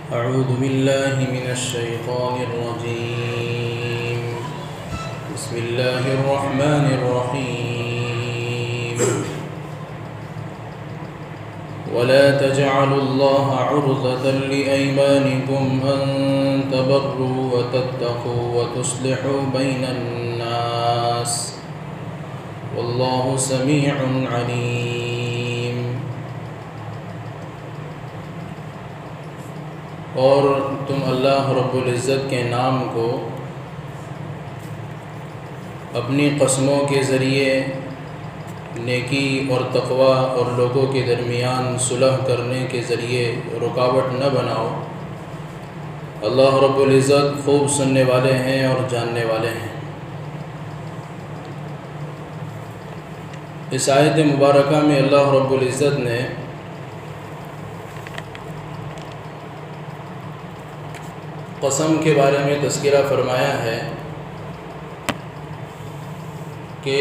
أعوذ بالله من الشيطان الرجيم. بسم الله الرحمن الرحيم. ولا تجعلوا الله عرضة لأيمانكم أن تبروا وتتقوا وتصلحوا بين الناس والله سميع عليم. اور تم اللہ رب العزت کے نام کو اپنی قسموں کے ذریعے نیکی اور تقوی اور لوگوں کے درمیان صلح کرنے کے ذریعے رکاوٹ نہ بناؤ. اللہ رب العزت خوب سننے والے ہیں اور جاننے والے ہیں. اس آیت مبارکہ میں اللہ رب العزت نے قسم کے بارے میں تذکرہ فرمایا ہے کہ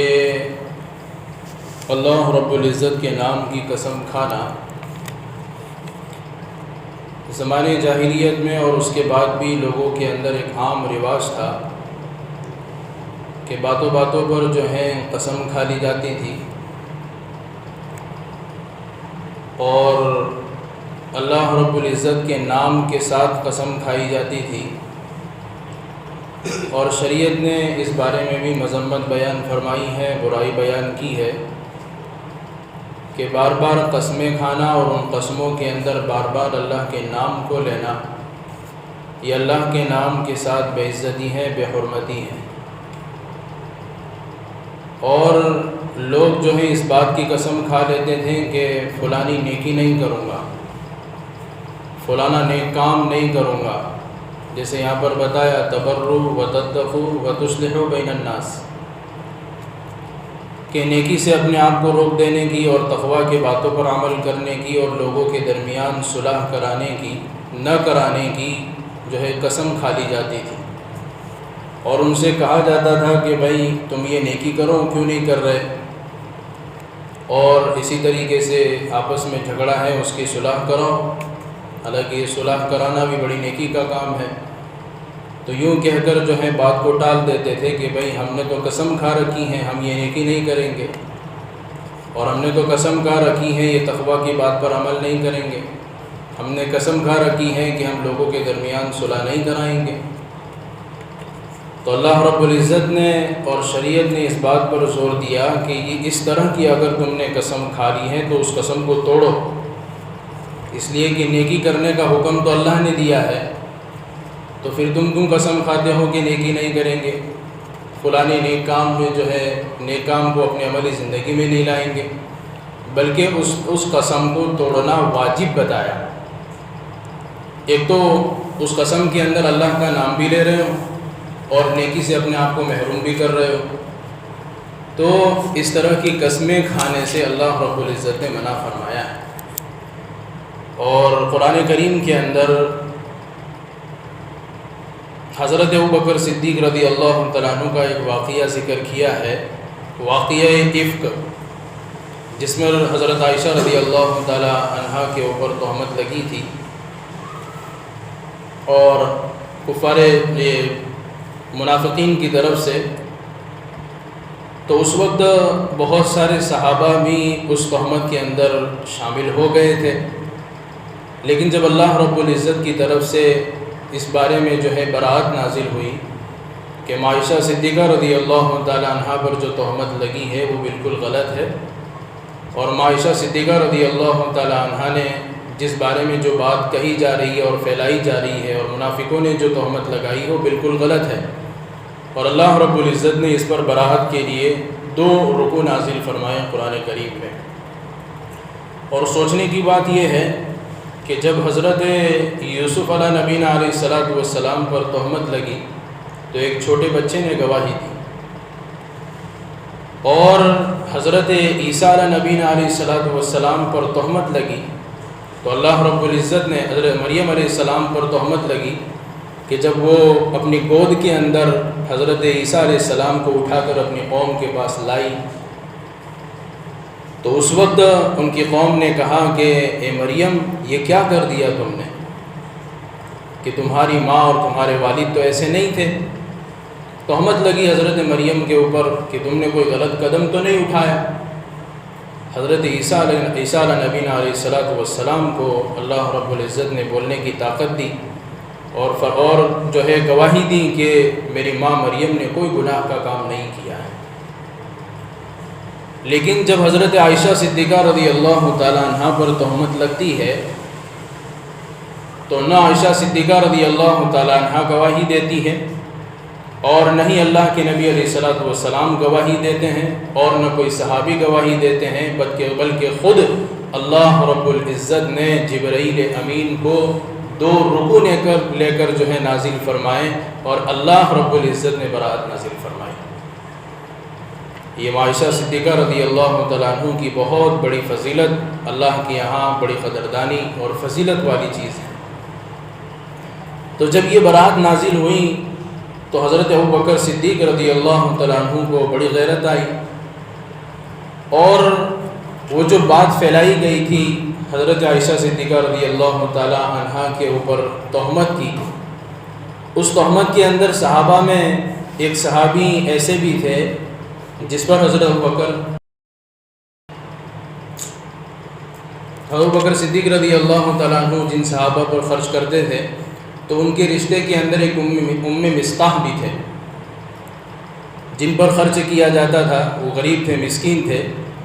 اللہ رب العزت کے نام کی قسم کھانا زمانے جاہلیت میں اور اس کے بعد بھی لوگوں کے اندر ایک عام رواج تھا کہ باتوں باتوں پر جو ہے قسم کھا لی جاتی تھی اور اللہ رب العزت کے نام کے ساتھ قسم کھائی جاتی تھی. اور شریعت نے اس بارے میں بھی مذمت بیان فرمائی ہے، برائی بیان کی ہے کہ بار بار قسمیں کھانا اور ان قسموں کے اندر بار بار اللہ کے نام کو لینا یہ اللہ کے نام کے ساتھ بے عزتی ہے، بے حرمتی ہے. اور لوگ جو ہے اس بات کی قسم کھا لیتے تھے کہ فلانی نیکی نہیں کروں گا، فلانا نیک کام نہیں کروں گا. جیسے یہاں پر بتایا تبروا وتتقوا وتصلحوا بین الناس، کہ نیکی سے اپنے آپ کو روک دینے کی اور تقوی کی باتوں پر عمل کرنے کی اور لوگوں کے درمیان صلح کرانے کی نہ کرانے کی جو ہے قسم کھا لی جاتی تھی. اور ان سے کہا جاتا تھا کہ بھائی تم یہ نیکی کرو، کیوں نہیں کر رہے؟ اور اسی طریقے سے آپس میں جھگڑا ہے اس کی صلح کرو. حالانکہ یہ صلح کرانا بھی بڑی نیکی کا کام ہے. تو یوں کہہ کر جو ہے بات کو ٹال دیتے تھے کہ بھائی ہم نے تو قسم کھا رکھی ہے ہم یہ نیکی نہیں کریں گے، اور ہم نے تو قسم کھا رکھی ہے یہ تقوی کی بات پر عمل نہیں کریں گے، ہم نے قسم کھا رکھی ہے کہ ہم لوگوں کے درمیان صلح نہیں کرائیں گے. تو اللہ رب العزت نے اور شریعت نے اس بات پر زور دیا کہ یہ اس طرح کی اگر تم نے قسم کھا لی ہے تو اس قسم کو توڑو، اس لیے کہ نیکی کرنے کا حکم تو اللہ نے دیا ہے. تو پھر تم قسم کھاتے ہو کہ نیکی نہیں کریں گے، فلانے نیک کام میں جو ہے نیک کام کو اپنی عملی زندگی میں نہیں لائیں گے، بلکہ اس قسم کو توڑنا واجب بتایا. ایک تو اس قسم کے اندر اللہ کا نام بھی لے رہے ہو اور نیکی سے اپنے آپ کو محروم بھی کر رہے ہو. تو اس طرح کی قسمیں کھانے سے اللہ رب العزت نے منع فرمایا ہے. اور قرآن کریم کے اندر حضرت ابوبکر صدیق رضی اللہ تعالیٰ عنہ کا ایک واقعہ ذکر کیا ہے، واقعہ افک، جس میں حضرت عائشہ رضی اللہ تعالیٰ عنہ کے اوپر تہمت لگی تھی اور کفار منافقین کی طرف سے. تو اس وقت بہت سارے صحابہ بھی اس تہمت کے اندر شامل ہو گئے تھے، لیکن جب اللہ رب العزت کی طرف سے اس بارے میں جو ہے برات نازل ہوئی کہ عائشہ صدیقہ رضی اللہ تعالیٰ عنہ پر جو تہمت لگی ہے وہ بالکل غلط ہے، اور عائشہ صدیقہ رضی اللہ تعالیٰ عنہ نے جس بارے میں جو بات کہی جا رہی ہے اور پھیلائی جا رہی ہے اور منافقوں نے جو تہمت لگائی وہ بالکل غلط ہے. اور اللہ رب العزت نے اس پر براءت کے لیے 2 رکوع نازل فرمائے قرآن کریم میں. اور سوچنے کی بات یہ ہے کہ جب حضرت یوسف علیہ نبینا علیہ السلام پر تہمت لگی تو ایک چھوٹے بچے نے گواہی دی، اور حضرت عیسیٰ علیہ نبینا علیہ السلام پر تہمت لگی تو اللہ رب العزت نے حضرت مریم علیہ السلام پر تہمت لگی کہ جب وہ اپنی گود کے اندر حضرت عیسیٰ علیہ السلام کو اٹھا کر اپنی قوم کے پاس لائی تو اس وقت ان کی قوم نے کہا کہ اے مریم یہ کیا کر دیا تم نے؟ کہ تمہاری ماں اور تمہارے والد تو ایسے نہیں تھے۔ تہمت لگی حضرت مریم کے اوپر کہ تم نے کوئی غلط قدم تو نہیں اٹھایا۔ حضرت عیسیٰ علیہ نبینا علیہ الصلوۃ والسلام کو اللہ رب العزت نے بولنے کی طاقت دی اور جو ہے گواہی دی کہ میری ماں مریم نے کوئی گناہ کا کام نہیں کیا ہے۔ لیکن جب حضرت عائشہ صدیقہ رضی اللہ تعالیٰ عنہ پر تہمت لگتی ہے تو نہ عائشہ صدیقہ رضی اللہ تعالیٰ عنہ گواہی دیتی ہے اور نہ ہی اللہ کے نبی علیہ الصلوۃ والسلام گواہی دیتے ہیں اور نہ کوئی صحابی گواہی دیتے ہیں، بلکہ خود اللہ رب العزت نے جبرائیل امین کو 2 رکوع لے کر جو ہے نازل فرمائے اور اللہ رب العزت نے برات نازل فرمائی۔ یہ عائشہ صدیقہ رضی اللہ تعالیٰ عنہ کی بہت بڑی فضیلت، اللہ کے یہاں بڑی قدردانی اور فضیلت والی چیز ہے۔ تو جب یہ برات نازل ہوئی تو حضرت ابوبکر صدیق رضی اللہ تعالیٰ عنہ کو بڑی غیرت آئی اور وہ جو بات پھیلائی گئی تھی حضرت عائشہ صدیقہ رضی اللہ تعالیٰ عنہ کے اوپر تہمت کی، اس تہمت کے اندر صحابہ میں ایک صحابی ایسے بھی تھے جس پر حضرت ابوبکر صدیق رضی اللہ تعالیٰ عنہ جن صحابہ پر خرچ کرتے تھے تو ان کے رشتے کے اندر ایک ام مستاح بھی تھے جن پر خرچ کیا جاتا تھا، وہ غریب تھے، مسکین تھے،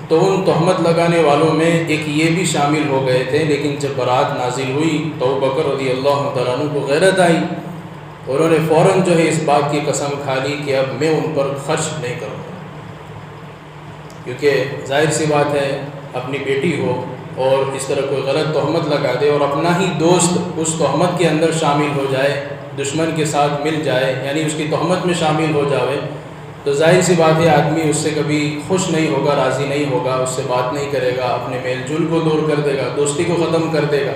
تو ان تہمت لگانے والوں میں ایک یہ بھی شامل ہو گئے تھے۔ لیکن جب برات نازل ہوئی تو ابوبکر رضی اللہ تعالیٰ عنہ کو غیرت آئی، انہوں نے فوراً جو ہے اس بات کی قسم کھا لی کہ اب میں ان پر خرچ نہیں کروں گا، کیونکہ ظاہر سی بات ہے اپنی بیٹی ہو اور اس طرح کوئی غلط تہمت لگا دے اور اپنا ہی دوست اس تہمت کے اندر شامل ہو جائے، دشمن کے ساتھ مل جائے، یعنی اس کی تہمت میں شامل ہو جائے، تو ظاہر سی بات ہے آدمی اس سے کبھی خوش نہیں ہوگا، راضی نہیں ہوگا، اس سے بات نہیں کرے گا، اپنے میل جول کو دور کر دے گا، دوستی کو ختم کر دے گا۔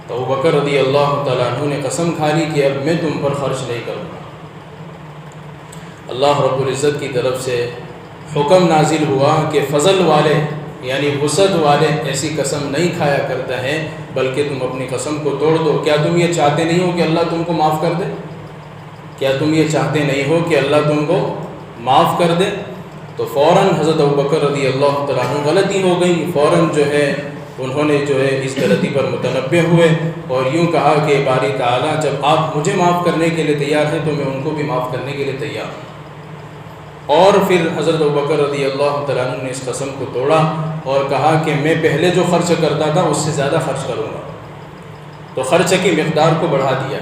تو ابوبکر رضی اللہ تعالیٰ عنہ نے قسم کھا لی کہ اب میں تم پر خرچ نہیں کروں گا۔ اللہ رب العزت کی طرف سے حکم نازل ہوا کہ فضل والے یعنی وسعت والے ایسی قسم نہیں کھایا کرتا ہے، بلکہ تم اپنی قسم کو توڑ دو۔ کیا تم یہ چاہتے نہیں ہو کہ اللہ تم کو معاف کر دے؟ کیا تم یہ چاہتے نہیں ہو کہ اللہ تم کو معاف کر دے؟ تو فوراً حضرت ابوبکر رضی اللہ تعالیٰ عنہ غلطی ہو گئی، فوراً جو ہے انہوں نے جو ہے اس غلطی پر متنبہ ہوئے اور یوں کہا کہ باری تعالیٰ جب آپ مجھے معاف کرنے کے لیے تیار ہیں تو میں ان کو بھی معاف کرنے کے لیے تیار ہوں۔ اور پھر حضرت ابوبکر رضی اللہ تعالیٰ عنہ نے اس قسم کو توڑا اور کہا کہ میں پہلے جو خرچ کرتا تھا اس سے زیادہ خرچ کروں گا، تو خرچ کی مقدار کو بڑھا دیا۔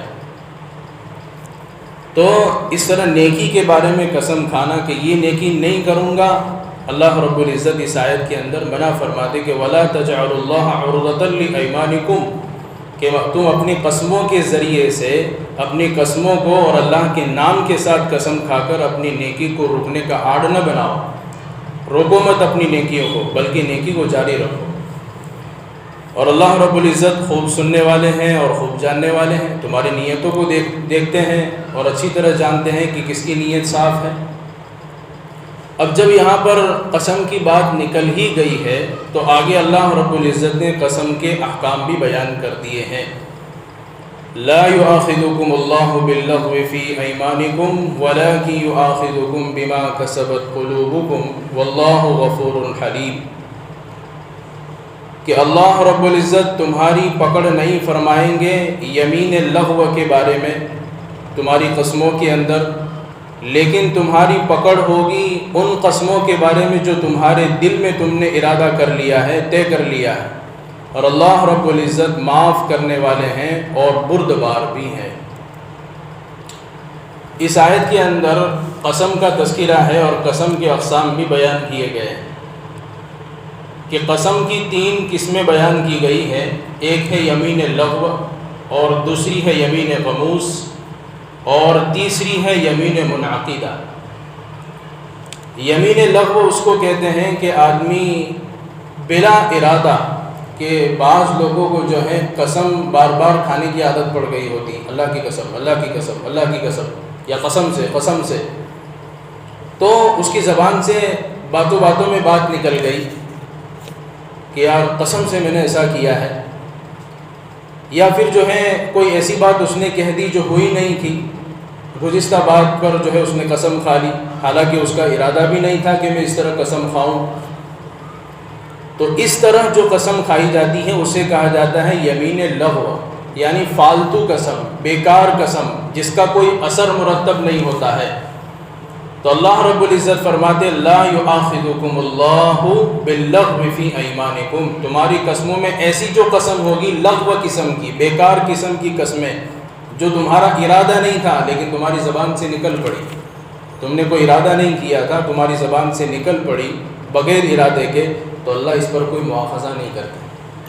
تو اس طرح نیکی کے بارے میں قسم کھانا کہ یہ نیکی نہیں کروں گا، اللہ رب العزت اس آیت کے اندر منع فرماتے کہ وَلَا تَجْعَلُوا اللَّهَ عُرْضَةً لِأَيْمَانِكُمْ، کہ تم اپنی قسموں کے ذریعے سے اپنی قسموں کو اور اللہ کے نام کے ساتھ قسم کھا کر اپنی نیکی کو روکنے کا آڑ نہ بناؤ۔ روکو مت اپنی نیکیوں کو، بلکہ نیکی کو جاری رکھو۔ اور اللہ رب العزت خوب سننے والے ہیں اور خوب جاننے والے ہیں، تمہاری نیتوں کو دیکھتے ہیں اور اچھی طرح جانتے ہیں کہ کس کی نیت صاف ہے۔ اب جب یہاں پر قسم کی بات نکل ہی گئی ہے تو آگے اللہ رب العزت نے قسم کے احکام بھی بیان کر دیے ہیں۔ لا يؤاخذكم الله باللغو في أيمانكم ولكن يؤاخذكم بما كسبت قلوبكم والله غفور حليم، کہ اللہ رب العزت تمہاری پکڑ نہیں فرمائیں گے یمین لغو کے بارے میں، تمہاری قسموں کے اندر، لیکن تمہاری پکڑ ہوگی ان قسموں کے بارے میں جو تمہارے دل میں تم نے ارادہ کر لیا ہے، طے کر لیا ہے، اور اللہ رب العزت معاف کرنے والے ہیں اور بردبار بھی ہیں۔ اس آیت کے اندر قسم کا تذکرہ ہے اور قسم کے اقسام بھی بیان کیے گئے ہیں کہ قسم کی 3 قسمیں بیان کی گئی ہیں، ایک ہے یمین لغو اور دوسری ہے یمین غموس اور تیسری ہے یمین منعقدہ۔ یمین لغو اس کو کہتے ہیں کہ آدمی بلا ارادہ، کہ بعض لوگوں کو جو ہے قسم بار بار کھانے کی عادت پڑ گئی ہوتی، اللہ کی قسم، اللہ کی قسم، اللہ کی قسم، یا قسم سے، تو اس کی زبان سے باتوں باتوں میں بات نکل گئی کہ یار قسم سے میں نے ایسا کیا ہے، یا پھر جو ہے کوئی ایسی بات اس نے کہہ دی جو ہوئی نہیں تھی، گزشتہ بات پر جو ہے اس نے قسم کھا لی، حالانکہ اس کا ارادہ بھی نہیں تھا کہ میں اس طرح قسم کھاؤں. تو اس طرح جو قسم کھائی جاتی ہے اسے کہا جاتا ہے یمین لغو، یعنی فالتو قسم، بیکار قسم جس کا کوئی اثر مرتب نہیں ہوتا ہے. تو اللہ رب العزت فرماتے لا یؤاخذکم اللہ باللغو فی ایمانکم، تمہاری قسموں میں ایسی جو قسم ہوگی لغو قسم کی، بیکار قسم کی قسمیں جو تمہارا ارادہ نہیں تھا لیکن تمہاری زبان سے نکل پڑی، تم نے کوئی ارادہ نہیں کیا تھا، تمہاری زبان سے نکل پڑی بغیر ارادے کے، تو اللہ اس پر کوئی مواخذہ نہیں کرتے،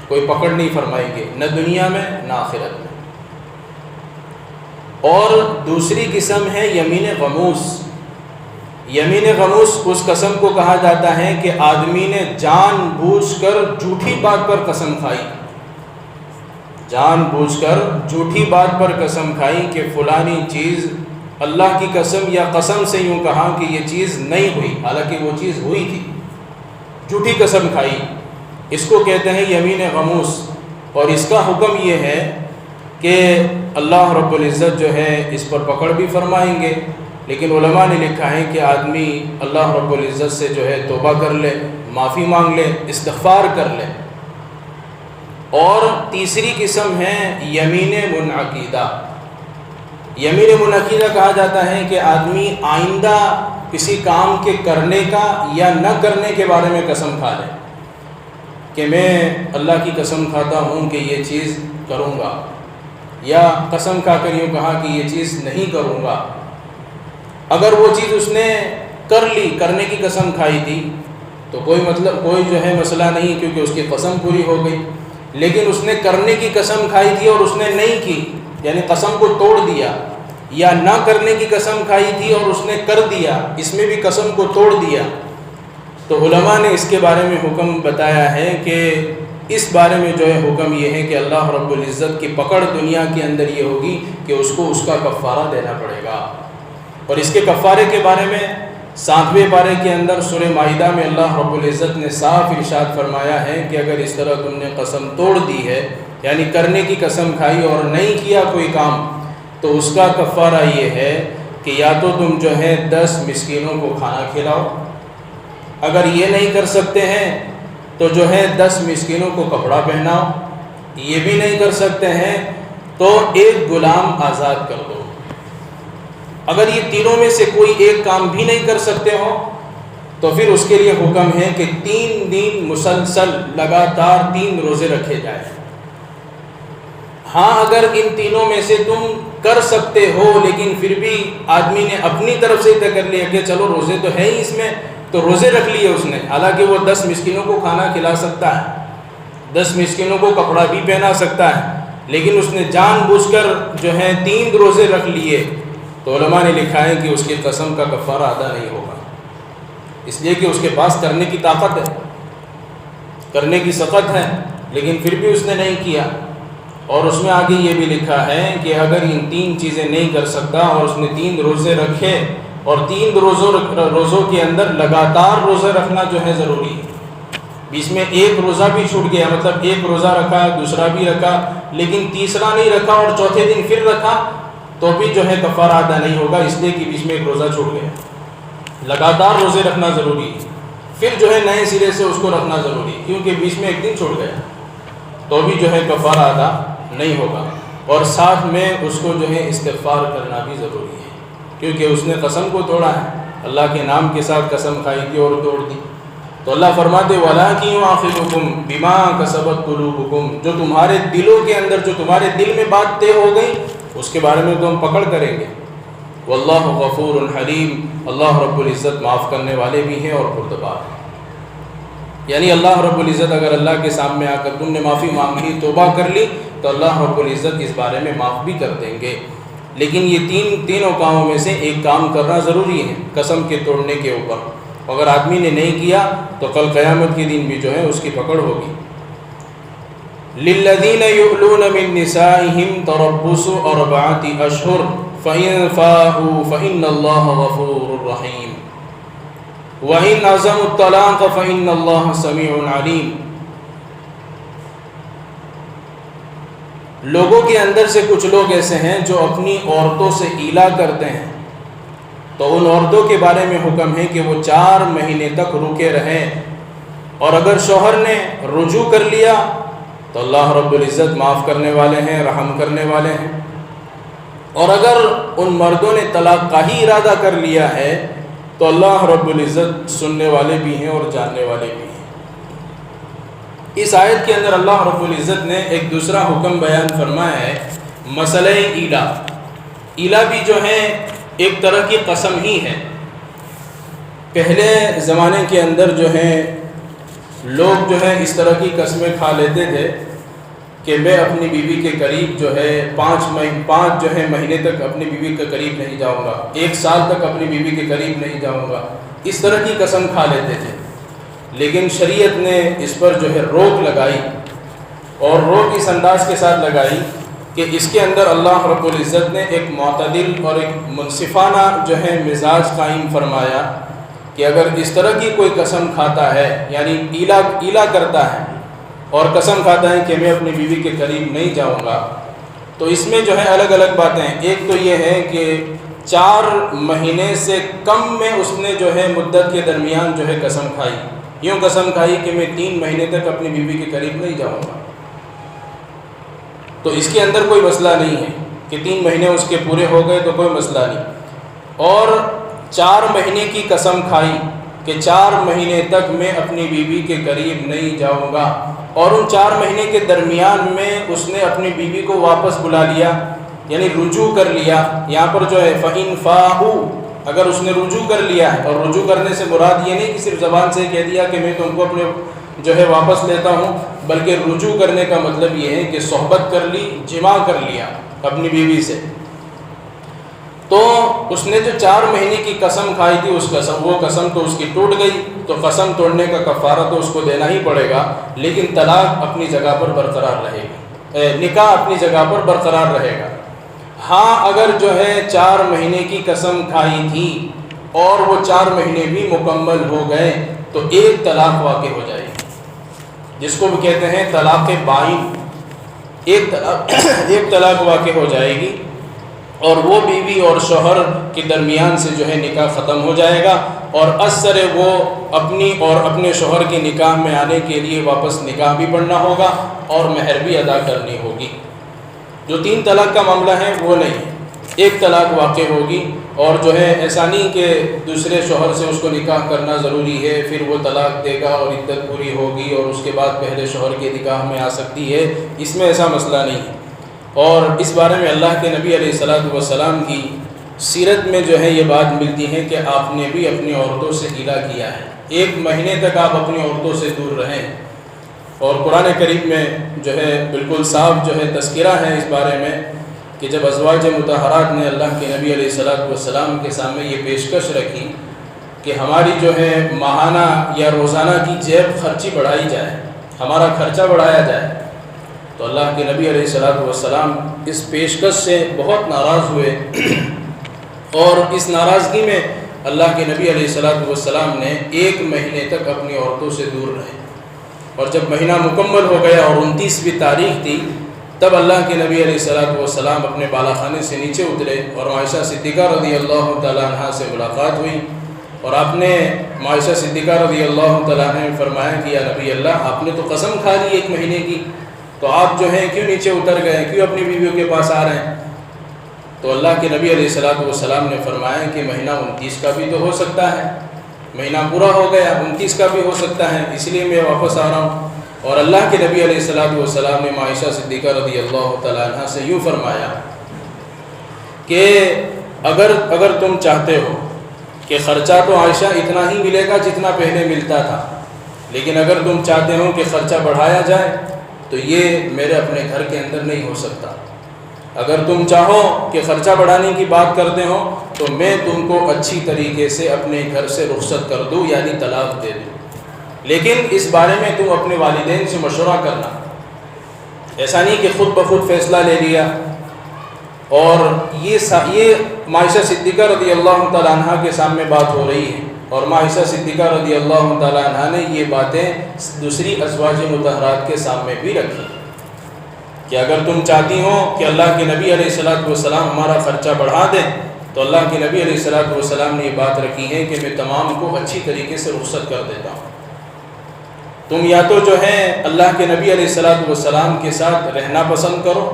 کوئی پکڑ نہیں فرمائیں گے، نہ دنیا میں نہ آخرت میں. اور دوسری قسم ہے یمین غموس. یمین غموس اس قسم کو کہا جاتا ہے کہ آدمی نے جان بوجھ کر جھوٹی بات پر قسم کھائی، جان بوجھ کر جھوٹی بات پر قسم کھائی کہ فلانی چیز، اللہ کی قسم یا قسم سے یوں کہا کہ یہ چیز نہیں ہوئی حالانکہ وہ چیز ہوئی تھی، جھوٹی قسم کھائی. اس کو کہتے ہیں یمین غموس. اور اس کا حکم یہ ہے کہ اللہ رب العزت جو ہے اس پر پکڑ بھی فرمائیں گے، لیکن علماء نے لکھا ہے کہ آدمی اللہ رب العزت سے جو ہے توبہ کر لے، معافی مانگ لے، استغفار کر لے. اور تیسری قسم ہے یمین منعقیدہ. یمین منعقیدہ کہا جاتا ہے کہ آدمی آئندہ کسی کام کے کرنے کا یا نہ کرنے کے بارے میں قسم کھا لے کہ میں اللہ کی قسم کھاتا ہوں کہ یہ چیز کروں گا، یا قسم کھا کر یوں کہا کہ یہ چیز نہیں کروں گا. اگر وہ چیز اس نے کر لی، کرنے کی قسم کھائی تھی تو کوئی جو ہے مسئلہ نہیں، کیونکہ اس کی قسم پوری ہو گئی. لیکن اس نے کرنے کی قسم کھائی تھی اور اس نے نہیں کی، یعنی قسم کو توڑ دیا، یا نہ کرنے کی قسم کھائی تھی اور اس نے کر دیا، اس میں بھی قسم کو توڑ دیا. تو علماء نے اس کے بارے میں حکم بتایا ہے کہ اس بارے میں جو ہے حکم یہ ہے کہ اللہ رب العزت کی پکڑ دنیا کے اندر یہ ہوگی کہ اس کو اس کا کفارہ دینا پڑے گا. اور اس کے کفارے کے بارے میں 7ویں پارے کے اندر سورہ مائدہ میں اللہ رب العزت نے صاف ارشاد فرمایا ہے کہ اگر اس طرح تم نے قسم توڑ دی ہے، یعنی کرنے کی قسم کھائی اور نہیں کیا کوئی کام، تو اس کا کفارہ یہ ہے کہ یا تو تم جو ہے 10 مسکینوں کو کھانا کھلاؤ، اگر یہ نہیں کر سکتے ہیں تو جو ہے 10 مسکینوں کو کپڑا پہناؤ، یہ بھی نہیں کر سکتے ہیں تو ایک غلام آزاد کر دو. اگر یہ تینوں میں سے کوئی ایک کام بھی نہیں کر سکتے ہو تو پھر اس کے لیے حکم ہے کہ 3 دن مسلسل لگاتار 3 روزے رکھے جائیں. ہاں اگر ان تینوں میں سے تم کر سکتے ہو لیکن پھر بھی آدمی نے اپنی طرف سے طے کر لیا کہ چلو روزے تو ہے ہی اس میں، تو روزے رکھ لیے اس نے، حالانکہ وہ 10 مسکینوں کو کھانا کھلا سکتا ہے، 10 مسکینوں کو کپڑا بھی پہنا سکتا ہے، لیکن اس نے جان بوجھ کر جو ہے 3 روزے رکھ لیے، تو علماء نے لکھا ہے کہ اس کی قسم کا کفارہ ادا نہیں ہوگا، اس لیے کہ اس کے پاس کرنے کی طاقت ہے، کرنے کی سخت ہے، لیکن پھر بھی اس نے نہیں کیا. اور اس میں آگے یہ بھی لکھا ہے کہ اگر ان 3 چیزیں نہیں کر سکتا اور اس نے 3 روزے رکھے، اور 3 روزوں کے اندر لگاتار روزے رکھنا جو ہے ضروری ہے، بیچ میں ایک روزہ بھی چھوٹ گیا، مطلب ایک روزہ رکھا، دوسرا بھی رکھا، لیکن تیسرا نہیں رکھا اور چوتھے دن پھر رکھا، تو بھی جو ہے کفارہ ادا نہیں ہوگا، اس لیے کہ بیچ میں ایک روزہ چھوٹ گیا. لگاتار روزے رکھنا ضروری ہے، پھر جو ہے نئے سرے سے اس کو رکھنا ضروری ہے، کیونکہ بیچ میں ایک دن چھوٹ گیا تو بھی جو ہے کفارہ ادا نہیں ہوگا. اور ساتھ میں اس کو جو ہے استغفار کرنا بھی ضروری ہے، کیونکہ اس نے قسم کو توڑا ہے، اللہ کے نام کے ساتھ قسم کھائی تھی اور توڑ دی. تو اللہ فرماتے وَلَٰكِن يُؤَاخِذُكُم بِمَا كَسَبَتْ قُلُوبُكُم، جو تمہارے دلوں کے اندر، جو تمہارے دل میں بات طے ہو گئی اس کے بارے میں تو ہم پکڑ کریں گے. واللہ غفور حلیم، اللہ رب العزت معاف کرنے والے بھی ہیں اور پردبار ہیں. یعنی اللہ رب العزت اگر اللہ کے سامنے آ کر تم نے معافی مانگ لی، توبہ کر لی، تو اللہ رب العزت اس بارے میں معاف بھی کر دیں گے. لیکن یہ تینوں کاموں میں سے ایک کام کرنا ضروری ہے قسم کے توڑنے کے اوپر. اگر آدمی نے نہیں کیا تو کل قیامت کے دن بھی جو ہے اس کی پکڑ ہوگی. لِلَّذِينَ يُؤْلُونَ مِن نِّسَائِهِمْ تَرَبُّصُ 4 أَشْهُرٍ فَإِن فَاءُوا فَإِنَّ اللَّهَ غَفُورٌ رَّحِيمٌ وَإِنْ عَزَمُوا الطَّلَاقَ فَإِنَّ اللَّهَ سَمِيعٌ عَلِيمٌ. لوگوں کے اندر سے کچھ لوگ ایسے ہیں جو اپنی عورتوں سے ایلا کرتے ہیں، تو ان عورتوں کے بارے میں حکم ہے کہ وہ 4 مہینے تک رکے رہیں، اور اگر شوہر نے رجوع کر لیا تو اللہ رب العزت معاف کرنے والے ہیں، رحم کرنے والے ہیں، اور اگر ان مردوں نے طلاق کا ہی ارادہ کر لیا ہے تو اللہ رب العزت سننے والے بھی ہیں اور جاننے والے بھی ہیں۔ اس آیت کے اندر اللہ رب العزت نے ایک دوسرا حکم بیان فرمایا ہے، مسئلہ ایلا۔ ایلا بھی جو ہے ایک طرح کی قسم ہی ہے۔ پہلے زمانے کے اندر جو ہے لوگ جو ہے اس طرح کی قسمیں کھا لیتے تھے کہ میں اپنی بیوی کے قریب جو ہے 5 جو ہے مہینے تک اپنی بیوی کے قریب نہیں جاؤں گا، 1 سال تک اپنی بیوی کے قریب نہیں جاؤں گا، اس طرح کی قسم کھا لیتے تھے۔ لیکن شریعت نے اس پر جو ہے روک لگائی، اور روک اس انداز کے ساتھ لگائی کہ اس کے اندر اللہ رب العزت نے ایک معتدل اور ایک منصفانہ جو ہے مزاج قائم فرمایا کہ اگر اس طرح کی کوئی قسم کھاتا ہے، یعنی ایلا کرتا ہے اور قسم کھاتا ہے کہ میں اپنی بیوی کے قریب نہیں جاؤں گا، تو اس میں جو ہے الگ الگ باتیں ہیں۔ ایک تو یہ ہے کہ 4 مہینے سے کم میں اس نے جو ہے مدت کے درمیان جو ہے قسم کھائی، یوں قسم کھائی کہ میں 3 مہینے تک اپنی بیوی کے قریب نہیں جاؤں گا، تو اس کے اندر کوئی مسئلہ نہیں ہے کہ 3 مہینے اس کے پورے ہو گئے تو کوئی مسئلہ نہیں۔ اور 4 مہینے کی قسم کھائی کہ 4 مہینے تک میں اپنی بیوی کے قریب نہیں جاؤں گا، اور ان 4 مہینے کے درمیان میں اس نے اپنی بیوی کو واپس بلا لیا، یعنی رجوع کر لیا۔ یہاں پر جو ہے فَإِن فَاءُوا، اگر اس نے رجوع کر لیا ہے، اور رجوع کرنے سے مراد یہ نہیں کہ صرف زبان سے کہہ دیا کہ میں تم کو اپنے جو ہے واپس لیتا ہوں، بلکہ رجوع کرنے کا مطلب یہ ہے کہ صحبت کر لی، جماع کر لیا اپنی بیوی سے، تو اس نے جو 4 مہینے کی قسم کھائی تھی وہ قسم تو اس کی ٹوٹ گئی، تو قسم توڑنے کا کفارہ تو اس کو دینا ہی پڑے گا، لیکن طلاق اپنی جگہ پر برقرار رہے گا، نکاح اپنی جگہ پر برقرار رہے گا۔ ہاں اگر جو ہے 4 مہینے کی قسم کھائی تھی اور وہ 4 مہینے بھی مکمل ہو گئے تو ایک طلاق واقع ہو جائے گی، جس کو بھی کہتے ہیں طلاق بائن، ایک طلاق واقع ہو جائے گی، اور وہ بیوی اور شوہر کے درمیان سے جو ہے نکاح ختم ہو جائے گا، اور اثر وہ اپنی اور اپنے شوہر کے نکاح میں آنے کے لیے واپس نکاح بھی پڑھنا ہوگا اور مہر بھی ادا کرنی ہوگی۔ جو 3 طلاق کا معاملہ ہے وہ نہیں، ایک طلاق واقع ہوگی، اور جو ہے ایسا نہیں کہ دوسرے شوہر سے اس کو نکاح کرنا ضروری ہے، پھر وہ طلاق دے گا اور عدت پوری ہوگی اور اس کے بعد پہلے شوہر کے نکاح میں آ سکتی ہے، اس میں ایسا مسئلہ نہیں ہے۔ اور اس بارے میں اللہ کے نبی علیہ الصلوۃ والسلام کی سیرت میں جو ہے یہ بات ملتی ہے کہ آپ نے بھی اپنی عورتوں سے ایلا کیا ہے، 1 مہینے تک آپ اپنی عورتوں سے دور رہیں، اور قرآن کریم میں جو ہے بالکل صاف جو ہے تذکرہ ہے اس بارے میں کہ جب ازواج مطہرات نے اللہ کے نبی علیہ الصلوۃ والسلام کے سامنے یہ پیشکش رکھی کہ ہماری جو ہے ماہانہ یا روزانہ کی جیب خرچی بڑھائی جائے، ہمارا خرچہ بڑھایا جائے، تو اللہ کے نبی علیہ الصلوۃ والسلام اس پیشکش سے بہت ناراض ہوئے، اور اس ناراضگی میں اللہ کے نبی علیہ الصلوۃ والسلام نے 1 مہینے تک اپنی عورتوں سے دور رہے، اور جب مہینہ مکمل ہو گیا اور 29ویں تاریخ تھی، تب اللہ کے نبی علیہ الصلوۃ والسلام اپنے بالا خانے سے نیچے اترے اور عائشہ صدیقہ رضی اللہ تعالیٰ عنہ سے ملاقات ہوئی، اور آپ نے عائشہ صدیقہ رضی اللہ تعالیٰ عنہ نے فرمایا کہ یا نبی اللہ، آپ نے تو قسم کھا لی 1 مہینے کی، تو آپ جو ہیں کیوں نیچے اتر گئے، کیوں اپنی بیویوں کے پاس آ رہے ہیں؟ تو اللہ کے نبی علیہ الصلوۃ والسلام نے فرمایا کہ مہینہ 29 کا بھی تو ہو سکتا ہے، مہینہ پورا ہو گیا، 29 کا بھی ہو سکتا ہے، اس لیے میں واپس آ رہا ہوں۔ اور اللہ کے نبی علیہ الصلوۃ والسلام نے عائشہ صدیقہ رضی اللہ تعالیٰ عنہ سے یوں فرمایا کہ اگر تم چاہتے ہو کہ خرچہ تو عائشہ اتنا ہی ملے گا جتنا پہلے ملتا تھا، لیکن اگر تم چاہتے ہو کہ خرچہ بڑھایا جائے تو یہ میرے اپنے گھر کے اندر نہیں ہو سکتا، اگر تم چاہو کہ خرچہ بڑھانے کی بات کرتے ہو تو میں تم کو اچھی طریقے سے اپنے گھر سے رخصت کر دوں، یعنی طلاق دے دوں، لیکن اس بارے میں تم اپنے والدین سے مشورہ کرنا، ایسا نہیں کہ خود بخود فیصلہ لے لیا۔ اور یہ عائشہ صدیقہ رضی اللہ تعالیٰ عنہ کے سامنے بات ہو رہی ہے، اور عائشہ صدیقہ رضی اللہ تعالیٰ عنہ نے یہ باتیں دوسری ازواج مطہرات کے سامنے بھی رکھی کہ اگر تم چاہتی ہو کہ اللہ کے نبی علیہ الصلوۃ والسلام ہمارا خرچہ بڑھا دیں تو اللہ کے نبی علیہ الصلوۃ والسلام نے یہ بات رکھی ہے کہ میں تمام کو اچھی طریقے سے رخصت کر دیتا ہوں۔ تم یا تو جو ہے اللہ کے نبی علیہ الصلوۃ والسلام کے ساتھ رہنا پسند کرو،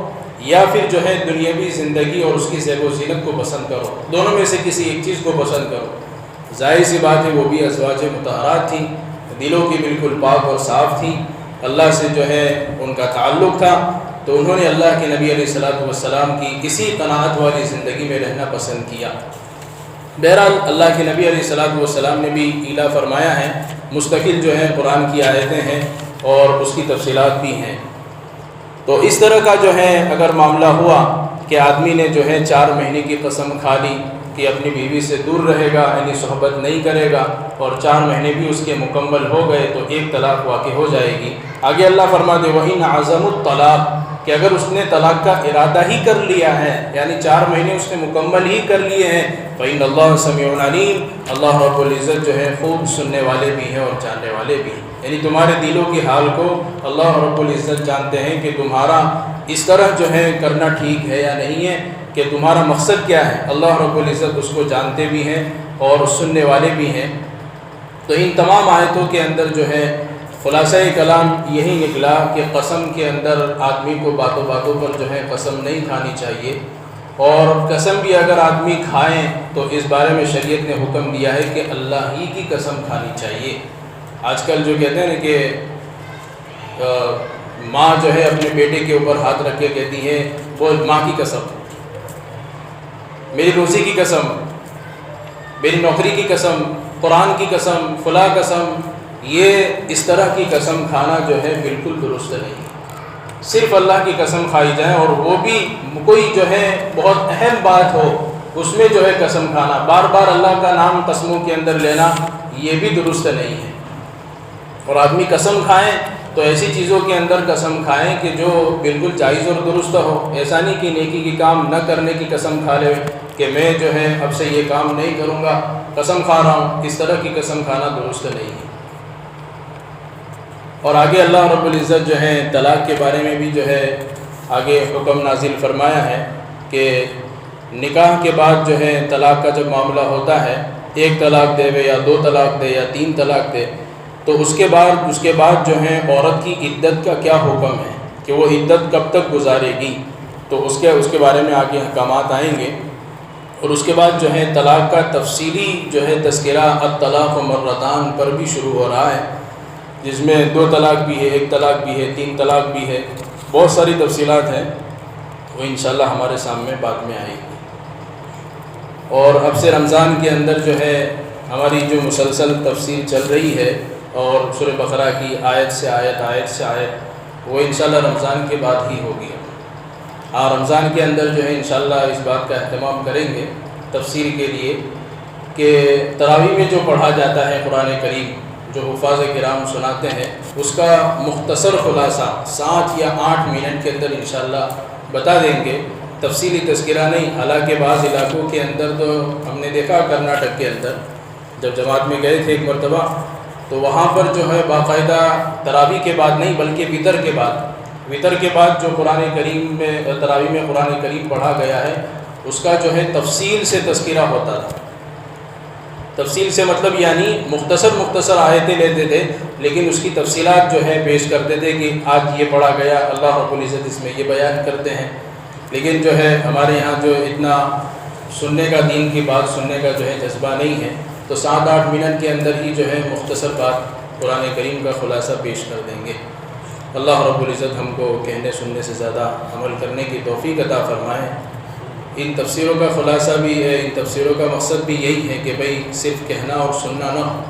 یا پھر جو ہے دنیاوی زندگی اور اس کی زیب و زینت کو پسند کرو، دونوں میں سے کسی ایک چیز کو پسند کرو۔ ظاہر سی بات ہے وہ بھی ازواج مطہرات تھیں، دلوں کی بالکل پاک اور صاف تھیں، اللہ سے جو ہے ان کا تعلق تھا، تو انہوں نے اللہ کے نبی علیہ الصلوۃ والسلام کی اسی قناعت والی زندگی میں رہنا پسند کیا۔ بہرحال اللہ کے نبی علیہ الصلوۃ والسلام نے بھی ایلا فرمایا ہے، مستقل جو ہے قرآن کی آیتیں ہیں اور اس کی تفصیلات بھی ہیں۔ تو اس طرح کا جو ہے اگر معاملہ ہوا کہ آدمی نے جو ہے 4 مہینے کی قسم کھا لی کہ اپنی بیوی سے دور رہے گا، یعنی صحبت نہیں کرے گا، اور 4 مہینے بھی اس کے مکمل ہو گئے تو ایک طلاق واقع ہو جائے گی۔ آگے اللہ فرماتے وَإِنْ عَزَمُوا الطَّلَاقَ، کہ اگر اس نے طلاق کا ارادہ ہی کر لیا ہے، یعنی 4 مہینے اس نے مکمل ہی کر لیے ہیں، فَإِنَّ اللَّهَ سَمِيعٌ عَلِيمٌ، اللہ رب العزت جو ہے خوب سننے والے بھی ہیں اور جاننے والے بھی ہیں۔ یعنی تمہارے دلوں کی حال کو اللہ رب العزت جانتے ہیں کہ تمہارا اس طرح جو ہے کرنا ٹھیک ہے یا نہیں ہے، کہ تمہارا مقصد کیا ہے، اللہ رب العزت اس کو جانتے بھی ہیں اور سننے والے بھی ہیں۔ تو ان تمام آیتوں کے اندر جو ہے خلاصہ کلام یہی نکلا کہ قسم کے اندر آدمی کو باتوں باتوں پر جو ہے قسم نہیں کھانی چاہیے، اور قسم بھی اگر آدمی کھائیں تو اس بارے میں شریعت نے حکم دیا ہے کہ اللہ ہی کی قسم کھانی چاہیے۔ آج کل جو کہتے ہیں نا کہ ماں جو ہے اپنے بیٹے کے اوپر ہاتھ رکھ کے کہتی ہے وہ ماں کی قسم، میری روزی کی قسم، میری نوکری کی قسم، قرآن کی قسم، فلاں قسم، یہ اس طرح کی قسم کھانا جو ہے بالکل درست نہیں۔ صرف اللہ کی قسم کھائی جائے، اور وہ بھی کوئی جو ہے بہت اہم بات ہو اس میں جو ہے قسم کھانا، بار بار اللہ کا نام قسموں کے اندر لینا، یہ بھی درست نہیں ہے۔ اور آدمی قسم کھائیں تو ایسی چیزوں کے اندر قسم کھائیں کہ جو بالکل جائز اور درست ہو، ایسا نہیں کہ نیکی کی کام نہ کرنے کی قسم کھا لے کہ میں جو ہے اب سے یہ کام نہیں کروں گا، قسم کھا رہا ہوں، اس طرح کی قسم کھانا درست نہیں ہے۔ اور آگے اللہ رب العزت جو ہے طلاق کے بارے میں بھی جو ہے آگے حکم نازل فرمایا ہے کہ نکاح کے بعد جو ہے طلاق کا جب معاملہ ہوتا ہے، 1 طلاق دے یا 2 طلاق دے یا 3 طلاق دے، تو اس کے بعد جو ہے عورت کی عدت کا کیا حکم ہے کہ وہ عدت کب تک گزارے گی، تو اس کے بارے میں آگے احکامات آئیں گے۔ اور اس کے بعد جو ہے طلاق کا تفصیلی جو ہے تذکرہ الطلاق مرتان پر بھی شروع ہو رہا ہے، جس میں 2 طلاق بھی ہے، 1 طلاق بھی ہے، 3 طلاق بھی ہے، بہت ساری تفصیلات ہیں، وہ انشاءاللہ ہمارے سامنے بعد میں آئے گی۔ اور اب سے رمضان کے اندر جو ہے ہماری جو مسلسل تفسیر چل رہی ہے، اور سورہ بقرہ کی آیت سے آیت وہ انشاءاللہ رمضان کے بعد ہی ہوگی۔ ہاں، رمضان کے اندر جو ہے انشاءاللہ اس بات کا اہتمام کریں گے تفسیر کے لیے کہ تراویح میں جو پڑھا جاتا ہے قرآن کریم، جو حفاظ کرام سناتے ہیں، اس کا مختصر خلاصہ 7 یا 8 منٹ کے اندر انشاءاللہ بتا دیں گے، تفصیلی تذکرہ نہیں۔ حالانکہ بعض علاقوں کے اندر تو ہم نے دیکھا، کرناٹک کے اندر جب جماعت میں گئے تھے ایک مرتبہ، تو وہاں پر جو ہے باقاعدہ تراویح کے بعد نہیں بلکہ وطر کے بعد جو قرآن کریم میں تراویح میں قرآن کریم پڑھا گیا ہے، اس کا جو ہے تفصیل سے تذکرہ ہوتا تھا۔ تفصیل سے مطلب یعنی مختصر آیتیں لیتے تھے، لیکن اس کی تفصیلات جو ہے پیش کرتے تھے کہ آج یہ پڑھا گیا، اللہ رب العزت اس میں یہ بیان کرتے ہیں۔ لیکن جو ہے ہمارے یہاں جو اتنا سننے کا، دین کی بات سننے کا جو ہے جذبہ نہیں ہے، تو 7-8 منٹ کے اندر ہی جو ہے مختصر بات قرآن کریم کا خلاصہ پیش کر دیں گے۔ اللہ رب العزت ہم کو کہنے سننے سے زیادہ عمل کرنے کی توفیق عطا فرمائے۔ ان تفسیروں کا خلاصہ بھی ہے، ان تفسیروں کا مقصد بھی یہی ہے کہ بھئی صرف کہنا اور سننا نہ ہو،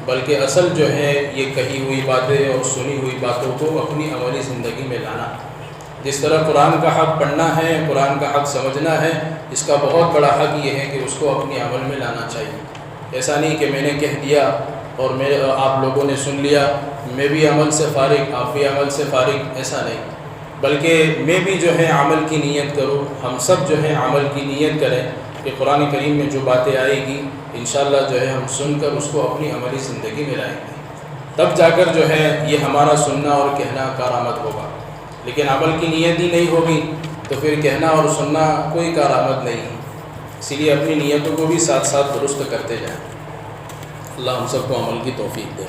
بلکہ اصل جو ہے یہ کہی ہوئی باتیں اور سنی ہوئی باتوں کو اپنی عملی زندگی میں لانا۔ جس طرح قرآن کا حق پڑھنا ہے، قرآن کا حق سمجھنا ہے، اس کا بہت بڑا حق یہ ہے کہ اس کو اپنی عمل میں لانا چاہیے۔ ایسا نہیں کہ میں نے کہہ دیا اور آپ لوگوں نے سن لیا، میں بھی عمل سے فارغ، آپ بھی عمل سے فارغ، ایسا نہیں، بلکہ میں بھی جو ہے عمل کی نیت کروں، ہم سب جو ہے عمل کی نیت کریں کہ قرآن کریم میں جو باتیں آئے گی انشاءاللہ جو ہے ہم سن کر اس کو اپنی عملی زندگی میں لائیں گے، تب جا کر جو ہے یہ ہمارا سننا اور کہنا کارآمد ہوگا۔ لیکن عمل کی نیت ہی نہیں ہوگی تو پھر کہنا اور سننا کوئی کارآمد نہیں ہے. اسی لیے اپنی نیتوں کو بھی ساتھ ساتھ درست کرتے جائیں. اللہ ہم سب کو عمل کی توفیق دے.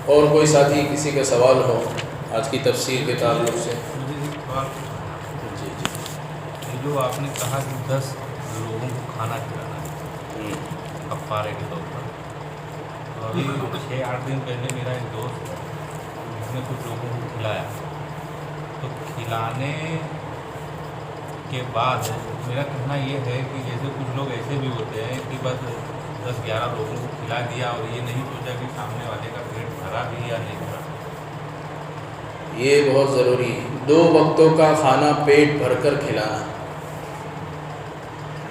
اور کوئی ساتھی کسی کا سوال ہو آج کی تفسیر کے تعلق سے؟ مجھے ایک سوال جی جی. جو آپ نے کہا کہ 10 لوگوں کو کھانا کھلانا ہے کفارے کے طور پر، تو ابھی 6-8 دن پہلے میرا ایک دوست ہے جس نے کچھ لوگوں کو کھلایا، تو کھلانے کے بعد میرا کہنا یہ ہے کہ جیسے کچھ لوگ ایسے بھی ہوتے ہیں کہ بس 10-11 لوگوں کو کھلا دیا اور یہ نہیں سوچا کہ سامنے والے کا پیٹ بھرا بھی یا نہیں بھرا. یہ بہت ضروری ہے. 2 وقتوں کا کھانا پیٹ بھر کر کھلانا.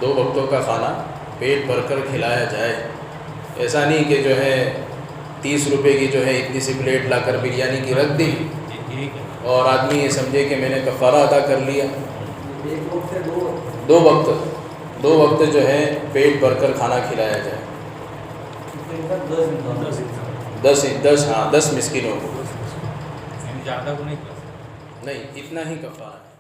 2 وقتوں کا کھانا پیٹ بھر کر کھلایا جائے. ایسا نہیں کہ جو ہے 30 روپے کی جو ہے اتنی سی پلیٹ لا کر بریانی کی رکھ دی اور آدمی یہ سمجھے کہ میں نے کفارہ ادا کر لیا. 2 وقت جو ہے پیٹ بھر کر کھانا کھلایا جائے. 10 مسکینوں کو زیادہ کو نہیں نہیں، اتنا ہی کفارہ ہے.